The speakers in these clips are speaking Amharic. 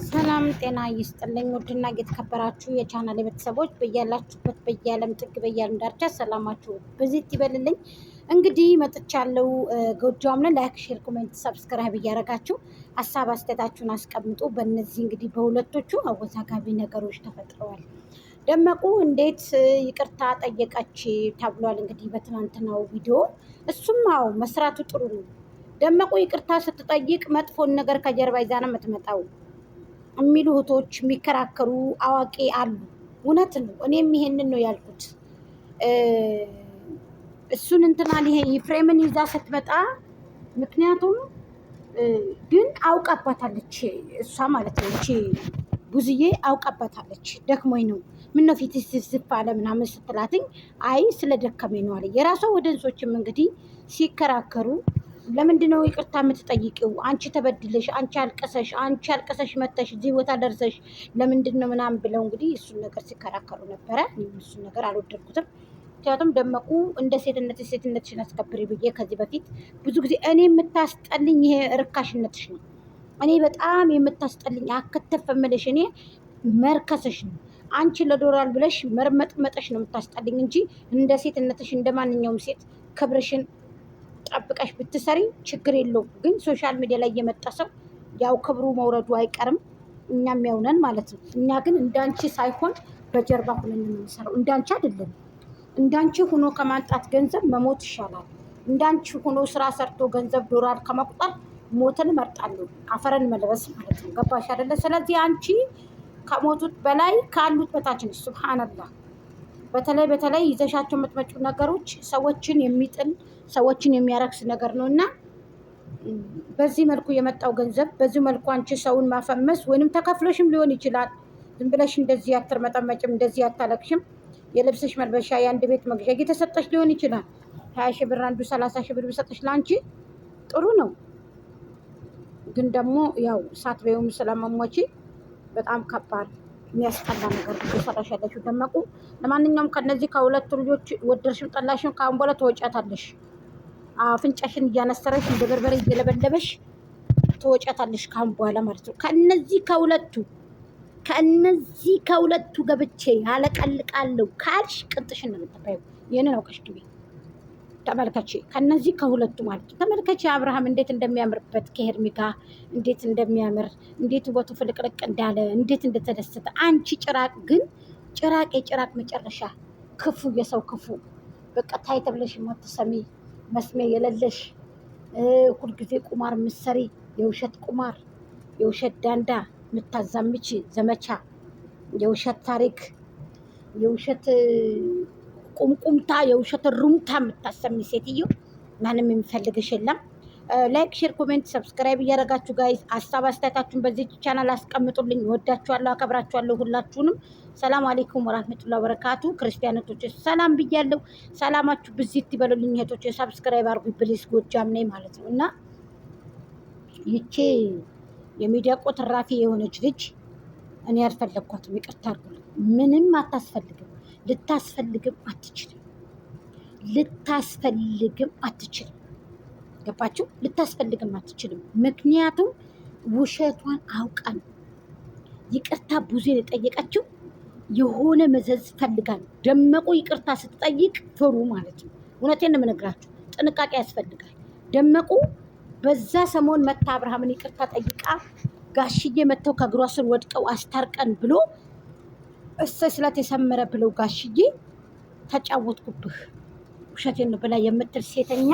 ሰላም ጤና ይስጥልኝ። ውድና የተከበራችሁ የቻናል ቤተሰቦች በያላችሁበት በየዓለም ጥግ በየዓለም ዳርቻ ሰላማችሁ በዚህ ይበልልኝ። እንግዲህ መጥቻለሁ። ጎጃም ነን። ላይክ፣ ሼር፣ ኮሜንት፣ ሰብስክራይብ እያደረጋችሁ ሀሳብ አስተያየታችሁን አስቀምጡ። በእነዚህ እንግዲህ በሁለቶቹ አወዛጋቢ ነገሮች ተፈጥረዋል። ደመቁ እንዴት ይቅርታ ጠየቀች ተብሏል። እንግዲህ በትናንትናው ቪዲዮ እሱም አዎ መስራቱ ጥሩ ነው። ደመቁ ይቅርታ ስትጠይቅ መጥፎን ነገር ከጀርባ ይዛ ነው የምትመጣው የሚሉ እህቶች የሚከራከሩ አዋቂ አሉ። እውነት ነው። እኔም ይሄንን ነው ያልኩት። እሱን እንትናን ይሄ ፍሬምን ይዛ ስትመጣ ምክንያቱም ግን አውቃባታለች እሷ ማለት ነው። እቺ ቡዝዬ አውቃባታለች። ደክሞኝ ነው ምነው ፊት ስፍ አለ ምናምን ስትላትኝ አይ ስለ ደከመኝ ነው አለ። የራሷ ወደንሶችም እንግዲህ ሲከራከሩ ለምንድን ነው ይቅርታ የምትጠይቂው? አንቺ ተበድለሽ፣ አንቺ አልቀሰሽ መተሽ እዚህ ቦታ ደርሰሽ ለምንድን ነው ምናምን ብለው እንግዲህ እሱን ነገር ሲከራከሩ ነበረ። እሱን ነገር አልወደድኩትም። ምክንያቱም ደመቁ እንደ ሴትነትሽን አስከብሪ ብዬ ከዚህ በፊት ብዙ ጊዜ እኔ የምታስጠልኝ ይሄ ርካሽነትሽ ነው። እኔ በጣም የምታስጠልኝ አከተፍ ምልሽ እኔ መርከስሽ ነው። አንቺ ለዶላር ብለሽ መርመጥመጠሽ ነው የምታስጠልኝ እንጂ እንደ ሴትነትሽ እንደ ማንኛውም ሴት ክብርሽን ጠብቀሽ ብትሰሪ ችግር የለውም። ግን ሶሻል ሚዲያ ላይ የመጣ ሰው ያው ክብሩ መውረዱ አይቀርም። እኛም ያውነን ማለት ነው። እኛ ግን እንዳንቺ ሳይሆን በጀርባ ሆነን የምንሰራው እንዳንቺ አይደለም። እንዳንቺ ሆኖ ከማንጣት ገንዘብ መሞት ይሻላል። እንዳንቺ ሆኖ ስራ ሰርቶ ገንዘብ ዶላር ከመቁጠር ሞትን እመርጣለሁ። አፈረን መልበስ ማለት ነው። ገባሽ አይደለ? ስለዚህ አንቺ ከሞቱት በላይ ካሉት በታች ነሽ። ሱብሃንአላህ። በተለይ ይዘሻቸው የምትመጪው ነገሮች ሰዎችን የሚጥል ሰዎችን የሚያረክስ ነገር ነው እና በዚህ መልኩ የመጣው ገንዘብ በዚህ መልኩ አንቺ ሰውን ማፈመስ ወይንም ተከፍሎሽም ሊሆን ይችላል። ዝም ብለሽ እንደዚህ አትርመጠመጭም፣ እንደዚህ አታለቅሽም። የልብስሽ መልበሻ የአንድ ቤት መግዣ እየተሰጠሽ ሊሆን ይችላል። 20 ሺህ ብር አንዱ 30 ሺህ ብር ቢሰጥሽ ለአንቺ ጥሩ ነው። ግን ደግሞ ያው ሳትበይውም ስለመሞቺ በጣም ከባድ የሚያስጠላ ነገር እየሰራሽ ያለሽው ደመቁ። ለማንኛውም ከነዚህ ከሁለቱ ልጆች ወደድሽም ጠላሽም ከአሁን በኋላ ተወጫታለሽ። አፍንጫሽን እያነሰረሽ እንደ በርበሬ እየለበለበሽ ተወጫታለሽ ከአሁን በኋላ ማለት ነው። ከነዚህ ከሁለቱ ገብቼ ያለቀልቃለሁ ካልሽ ቅጥሽን ነው የምትባይው። ይህንን አውቀሽ ግቢ። ተመልከቼ ከነዚህ ከሁለቱ ማለት ነው። ተመልከቼ አብርሃም እንዴት እንደሚያምርበት ከሄርሚ ጋር እንዴት እንደሚያምር እንዴት ውበቱ ፍልቅልቅ እንዳለ እንዴት እንደተደሰተ። አንቺ ጭራቅ ግን የጭራቅ መጨረሻ ክፉ፣ የሰው ክፉ በቃ ታይ ተብለሽ የማትሰሚ መስሜ የሌለሽ ሁልጊዜ ቁማር ምሰሪ፣ የውሸት ቁማር፣ የውሸት ዳንዳ የምታዛምች ዘመቻ፣ የውሸት ታሪክ፣ የውሸት ቁምቁምታ፣ የውሸት ሩምታ የምታሰሚ ሴትዮ ማንም የሚፈልግሽ የለም። ላይክ፣ ሼር፣ ኮሜንት፣ ሰብስክራይብ እያደረጋችሁ ጋይዝ ሀሳብ አስተያየታችሁን በዚህ ቻናል አስቀምጡልኝ። ወዳችኋለሁ፣ አከብራችኋለሁ ሁላችሁንም። ሰላም አሌይኩም ወራህመቱላሂ ወበረካቱ። ክርስቲያኖቶች ሰላም ብያለሁ። ሰላማችሁ ብዚት ይበሉልኝ። እህቶች ሰብስክራይብ አርጉ ፕሊስ። ጎጃም ነኝ ማለት ነው እና ይቼ የሚዲያ ቆትራፊ የሆነች ልጅ እኔ ያልፈለግኳትም ይቅርታ አድርጉልኝ። ምንም አታስፈልግም። ልታስፈልግም አትችልም። ገባችሁ? ልታስፈልግም አትችልም። ምክንያቱም ውሸቷን አውቃ ነው። ይቅርታ ብዙ የጠየቀችው የሆነ መዘዝ ፈልጋል። ደመቁ ይቅርታ ስትጠይቅ ፍሩ ማለት ነው። እውነቴን ነው የምነግራችሁ። ጥንቃቄ ያስፈልጋል። ደመቁ በዛ ሰሞን መታ አብርሃምን ይቅርታ ጠይቃ ጋሽዬ መተው ከእግሯ ስር ወድቀው አስታርቀን ብሎ እሰይ ስላት የሰመረ ብለው ጋሽዬ ተጫወትኩብህ ውሸቴን ብላ የምትል ሴተኛ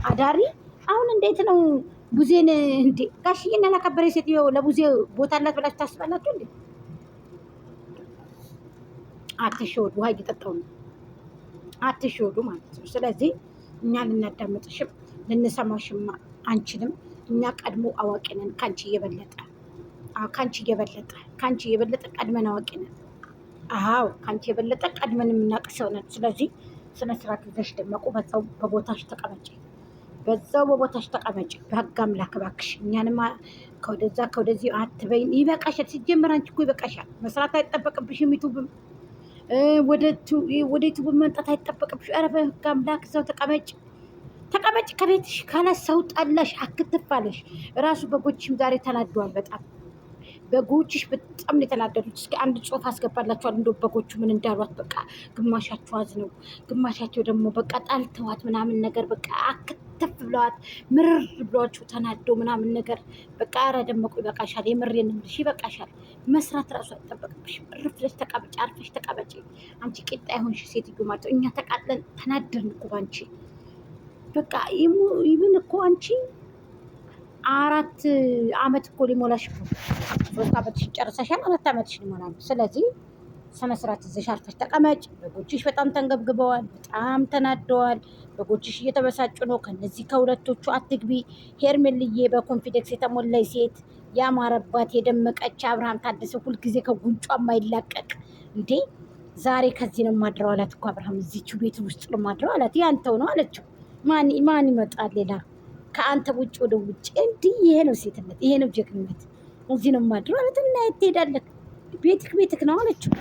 አዳሪ አሁን እንዴት ነው ቡዜን እንዴ? ጋሽዬን ያላከበረ ሴትዮ ለቡዜ ቦታ አላት ብላችሁ ታስባላችሁ እንዴ? አትሸወዱ። ውሃ እየጠጣሁ ነው። አትሸወዱ ማለት ነው። ስለዚህ እኛ ልናዳምጥሽም ልንሰማሽም አንችልም። እኛ ቀድሞ አዋቂ ነን ካንቺ የበለጠ ቀድመን አዋቂ ነን። አዎ ካንቺ የበለጠ ቀድመን የምናውቅ ሰው ነን። ስለዚህ ስነ ስርዓት ይዘሽ ደመቁ በዛው በቦታሽ ተቀመጪ። በህግ አምላክ እባክሽ እኛንማ ከወደዚህ አትበይን። ይበቃሻል። ሲጀመር አንቺ እኮ ይበቃሻል። መስራት አይጠበቅብሽም። ዩቱብም ወደ ዩቱብ መምጣት አይጠበቅብሽ። ኧረ በህግ አምላክ እዛው ተቀመጭ ከቤትሽ። ካለ ሰው ጠላሽ አክትፋለሽ። ራሱ በጎችም ዛሬ ተናደዋል በጣም በጎችሽ በጣም ነው የተናደዱት። እስኪ አንድ ጽሑፍ አስገባላችኋል እንደው በጎቹ ምን እንዳሏት። በቃ ግማሻቸው አዝነው፣ ግማሻቸው ደግሞ በቃ ጣልተዋት ምናምን ነገር በቃ አክተፍ ብለዋት ምርር ብሏቸው ተናደው ምናምን ነገር በቃ ኧረ ደመቁ ይበቃሻል፣ የምሬን እምልሽ ይበቃሻል። መስራት ራሱ አይጠበቅብሽም። እርፍ ብለሽ ተቀመጪ፣ አርፈሽ ተቀመጪ። አንቺ ቂጣ የሆንሽ ሴትዮ ማለት ነው። እኛ ተቃጥለን ተናደርን እኮ ባንቺ። በቃ ይብን እኮ አንቺ 4 ዓመት እኮ ሊሞላሽ እኮ 3 ዓመትሽን ጨርሰሻል። 4 ዓመትሽን ይሞላል። ስለዚህ ስነ ስርዓት ይዘሽ አርፈሽ ተቀመጭ። በጎችሽ በጣም ተንገብግበዋል፣ በጣም ተናደዋል። በጎችሽ እየተበሳጩ ነው። ከነዚህ ከሁለቶቹ አትግቢ። ሄርሜልዬ በኮንፊደንስ የተሞላች ሴት ያማረባት የደመቀች አብርሃም ታደሰ ሁልጊዜ ከጉንጯ የማይላቀቅ እንዴ ዛሬ ከዚህ ነው ማድረው አላት እኮ አብርሃም። እዚቹ ቤት ውስጥ ነው ማድረው አላት። ያንተው ነው አለችው። ማን ይመጣል ሌላ ከአንተ ውጭ ወደ ውጭ? እንዲህ ይሄ ነው ሴትነት፣ ይሄ ነው ጀግንነት። እዚህ ነው ማድረው አለት እና የት ትሄዳለህ? ቤትክ ነው አለችው።